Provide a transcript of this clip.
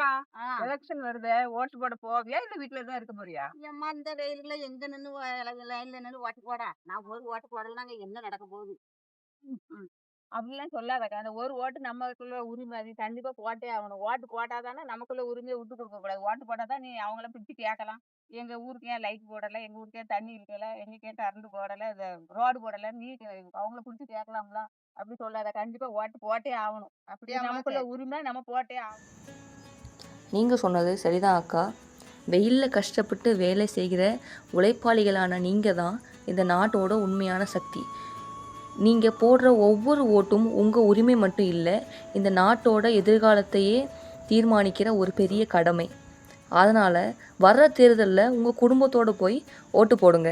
அக்கா, ஆ. எலெக்ஷன் வருதே, ஓட்டு போட போவியா? இல்ல வீட்ல தான் இருக்க போறியா? ஏம்மா இந்த வெயிலுக்குள்ள எங்க நின்னு லைன்ல நின்னு ஓட்டு போட? நான் ஒரு ஓட்டு போடலனாங்க என்ன நடக்க போகுது? ம். அப்படிலாம் சொல்லாதக்கா. அந்த ஒரு ஓட்டு நமக்குள்ள உரிமை. அது கண்டிப்பா போட்டே ஆகணும். ஓட்டு போட்டா தானே நமக்குள்ள உரிமைய விட்டு குடுக்க கூடாது. ஓட்டு போட்டா தான் நீ அவங்கள பிடிச்சு கேட்கலாம். எங்க ஊருக்கு ஏன் லைட் போடல? எங்க ஊருக்கு ஏன் தண்ணி இருக்கல? எங்களுக்கு ஏன் கரண்ட் போடல? ரோடு போடல? நீ அவங்கள பிடிச்சு கேட்கலாம்ல? அப்படி சொல்லாத. கண்டிப்பா ஓட்டு போட்டே ஆகணும். இது அப்படியாம்மா? நமக்குள்ள சரி. உரிமை. நம்ம போட்டே ஆகணும். நீங்கள் சொன்னது சரிதான் அக்கா. வெயிலில் கஷ்டப்பட்டு வேலை செய்கிற உழைப்பாளிகளான நீங்கள் தான் இந்த நாட்டோட உண்மையான சக்தி. நீங்கள் போடுற ஒவ்வொரு ஓட்டும் உங்கள் உரிமை மட்டும் இல்லை, இந்த நாட்டோட எதிர்காலத்தையே தீர்மானிக்கிற ஒரு பெரிய கடமை. அதனால் வர்ற தேர்தலில் உங்கள் குடும்பத்தோடு போய் ஓட்டு போடுங்க.